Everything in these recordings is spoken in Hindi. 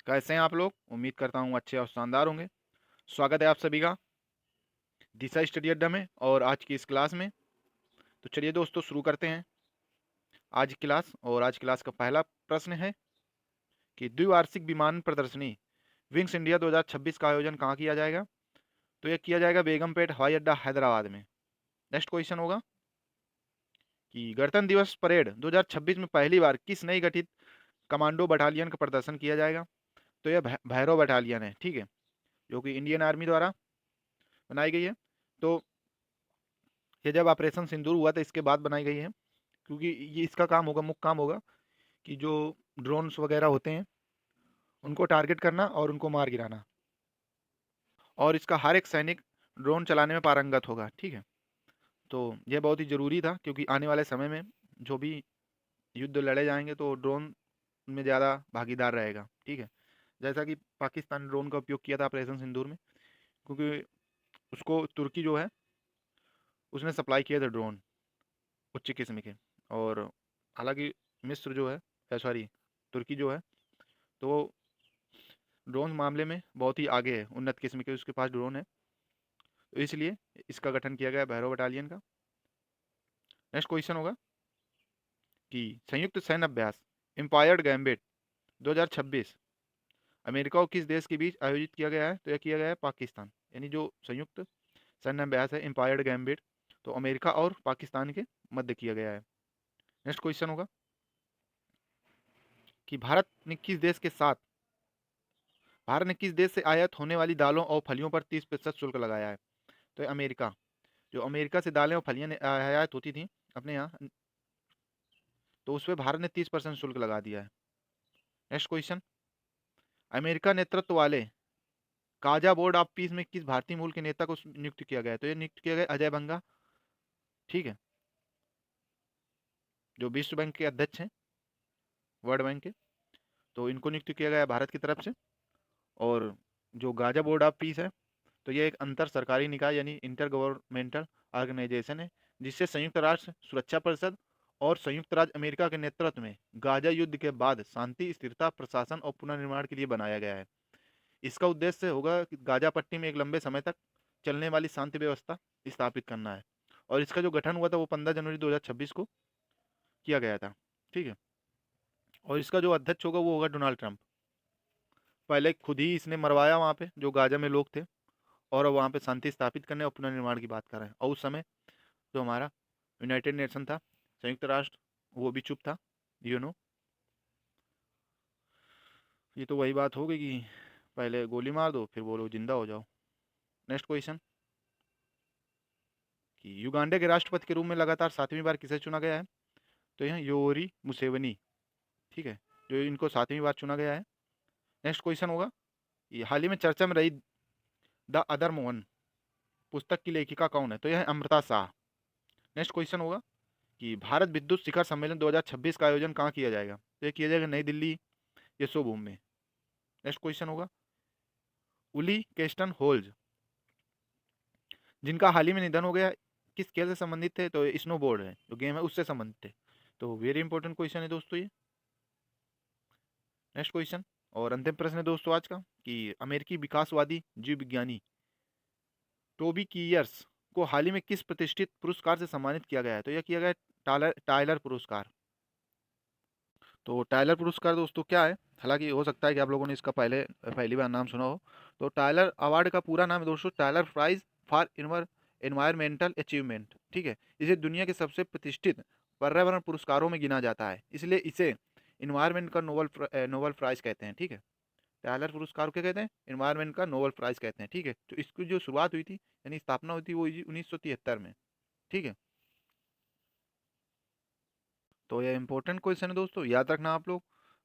कैसे हैं आप लोग? उम्मीद करता हूँ अच्छे और शानदार होंगे। स्वागत है आप सभी का दिशा स्टडी अड्डा में और आज की इस क्लास में। तो चलिए दोस्तों शुरू करते हैं आज की क्लास। और आज क्लास का पहला प्रश्न है कि द्विवार्षिक विमान प्रदर्शनी विंग्स इंडिया 2026 का आयोजन कहाँ किया जाएगा? तो यह किया जाएगा बेगमपेट हवाई अड्डा हैदराबाद में। नेक्स्ट क्वेश्चन होगा कि गणतंत्र दिवस परेड 2026 में पहली बार किस नई गठित कमांडो बटालियन का प्रदर्शन किया जाएगा? तो यह भैरव बटालियन है, ठीक है, जो कि इंडियन आर्मी द्वारा बनाई गई है। तो ये जब ऑपरेशन सिंदूर हुआ था इसके बाद बनाई गई है, क्योंकि ये इसका काम होगा, मुख्य काम होगा कि जो ड्रोन्स वगैरह होते हैं उनको टारगेट करना और उनको मार गिराना। और इसका हर एक सैनिक ड्रोन चलाने में पारंगत होगा, ठीक है। तो यह बहुत ही ज़रूरी था क्योंकि आने वाले समय में जो भी युद्ध लड़े जाएंगे तो ड्रोन में ज़्यादा भागीदार रहेगा, ठीक है। जैसा कि पाकिस्तान ने ड्रोन का उपयोग किया था ऑपरेशन सिंदूर में, क्योंकि उसको तुर्की जो है उसने सप्लाई किया था ड्रोन उच्च किस्म के। और हालांकि मिस्र जो है, सॉरी, तुर्की जो है, तो वो ड्रोन मामले में बहुत ही आगे है, उन्नत किस्म के उसके पास ड्रोन है। तो इसलिए इसका गठन किया गया भैरव बटालियन का। नेक्स्ट क्वेश्चन होगा कि संयुक्त सैन्य अभ्यास एम्पायर्ड गैम्बिट 2026 अमेरिका और किस देश के बीच आयोजित किया गया है? तो यह किया गया है पाकिस्तान, यानी जो संयुक्त सैन्य अभ्यास है एम्पायर्ड गैम्बिट, तो अमेरिका और पाकिस्तान के मध्य किया गया है। नेक्स्ट क्वेश्चन होगा कि भारत ने किस देश से आयात होने वाली दालों और फलियों पर 30% शुल्क लगाया है? तो अमेरिका, जो अमेरिका से दालें और फलियां आयात होती थी अपने यहाँ, तो उस पर भारत ने 30% शुल्क लगा दिया है। नेक्स्ट क्वेश्चन, अमेरिका नेतृत्व वाले काजा बोर्ड ऑफ पीस में किस भारतीय मूल के नेता को नियुक्त किया गया है? तो ये नियुक्त किया गया अजय बंगा, ठीक है, जो विश्व बैंक के अध्यक्ष हैं, वर्ल्ड बैंक के। तो इनको नियुक्त किया गया है भारत की तरफ से। और जो गाजा बोर्ड ऑफ पीस है, तो ये एक अंतर सरकारी निकाय यानी इंटर गवर्नमेंटल ऑर्गेनाइजेशन है, जिससे संयुक्त राष्ट्र सुरक्षा परिषद और संयुक्त राज्य अमेरिका के नेतृत्व में गाजा युद्ध के बाद शांति, स्थिरता, प्रशासन और पुनर्निर्माण के लिए बनाया गया है। इसका उद्देश्य होगा कि गाजा पट्टी में एक लंबे समय तक चलने वाली शांति व्यवस्था स्थापित करना है। और इसका जो गठन हुआ था वो 15 जनवरी 2026 को किया गया था, ठीक है। और इसका जो अध्यक्ष होगा वो होगा डोनाल्ड ट्रंप। पहले खुद ही इसने मरवाया वहाँ पे जो गाजा में लोग थे, और वहाँ पे शांति स्थापित करने और पुनर्निर्माण की बात कर रहे हैं। और उस समय जो हमारा यूनाइटेड नेशन था, संयुक्त राष्ट्र, वो भी चुप था, यू नो। ये तो वही बात हो गई कि पहले गोली मार दो फिर बोलो जिंदा हो जाओ। नेक्स्ट क्वेश्चन कि युगांडा के राष्ट्रपति के रूप में लगातार 7वीं बार किसे चुना गया है? तो यह योरी मुसेवनी, ठीक है, जो इनको 7वीं बार चुना गया है। नेक्स्ट क्वेश्चन होगा कि हाल ही में चर्चा में रही द अदर मोहन पुस्तक की लेखिका कौन है? तो यह है अमृता शाह। नेक्स्ट क्वेश्चन होगा कि भारत विद्युत शिखर सम्मेलन 2026 का आयोजन कहाँ किया जाएगा? तो ये किया जाएगा नई दिल्ली यशोभूमि में। नेक्स्ट क्वेश्चन होगा उली केस्टन होल्ज, जिनका हाल ही में निधन हो गया, किस खेल से संबंधित थे? तो स्नो बोर्ड है, जो गेम है उससे संबंधित थे। तो वेरी इंपॉर्टेंट क्वेश्चन है दोस्तों ये। नेक्स्ट क्वेश्चन और अंतिम प्रश्न है दोस्तों आज का कि अमेरिकी विकासवादी जीव विज्ञानी टोबी कीयर्स को हाल ही में किस प्रतिष्ठित पुरस्कार से सम्मानित किया गया है? तो यह किया गया है टालर टाइलर पुरस्कार। तो टाइलर पुरस्कार दोस्तों क्या है? हालांकि हो सकता है कि आप लोगों ने इसका पहली बार नाम सुना हो। तो टाइलर अवार्ड का पूरा नाम है दोस्तों Tyler prize for environmental achievement, ठीक है। इसे दुनिया के सबसे प्रतिष्ठित पर्यावरण पुरस्कारों में गिना जाता है, इसलिए इसे इन्वायरमेंट का नोबल प्राइज कहते हैं, ठीक है। टाइलर पुरस्कार को क्या कहते हैं? इन्वायरमेंट का नोबल प्राइज कहते हैं, ठीक है। तो इसकी जो शुरुआत हुई थी यानी स्थापना हुई थी वो 1973 में, ठीक है। तो ये इंपॉर्टेंट क्वेश्चन है दोस्तों, याद रखना आप लोग।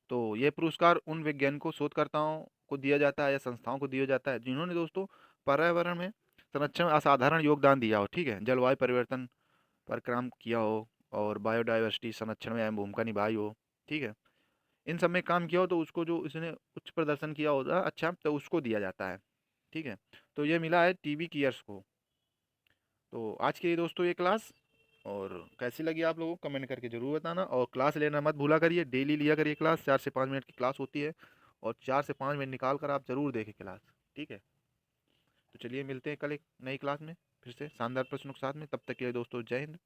तो ये पुरस्कार उन वैज्ञानिकों शोधकर्ताओं को दिया जाता है या संस्थाओं को दिया जाता है जिन्होंने दोस्तों पर्यावरण में संरक्षण में असाधारण योगदान दिया हो, ठीक है, जलवायु परिवर्तन पर काम किया हो और बायोडाइवर्सिटी संरक्षण में अहम भूमिका निभाई हो, ठीक है। इन सब में काम किया हो तो उसको, जो इसने उच्च प्रदर्शन किया होगा अच्छा, तो उसको दिया जाता है, ठीक है। तो ये मिला है टीवी कीयर्स को। तो आज के लिए दोस्तों ये क्लास, और कैसी लगी आप लोगों को कमेंट करके ज़रूर बताना। और क्लास लेना मत भूला करिए, डेली लिया करिए क्लास, 4 से 5 मिनट की क्लास होती है। और 4 से 5 मिनट निकाल कर आप ज़रूर देखें क्लास। ठीक है, तो चलिए मिलते हैं कल एक नई क्लास में फिर से शानदार प्रश्नों के साथ में। तब तक के लिए दोस्तों जय हिंद।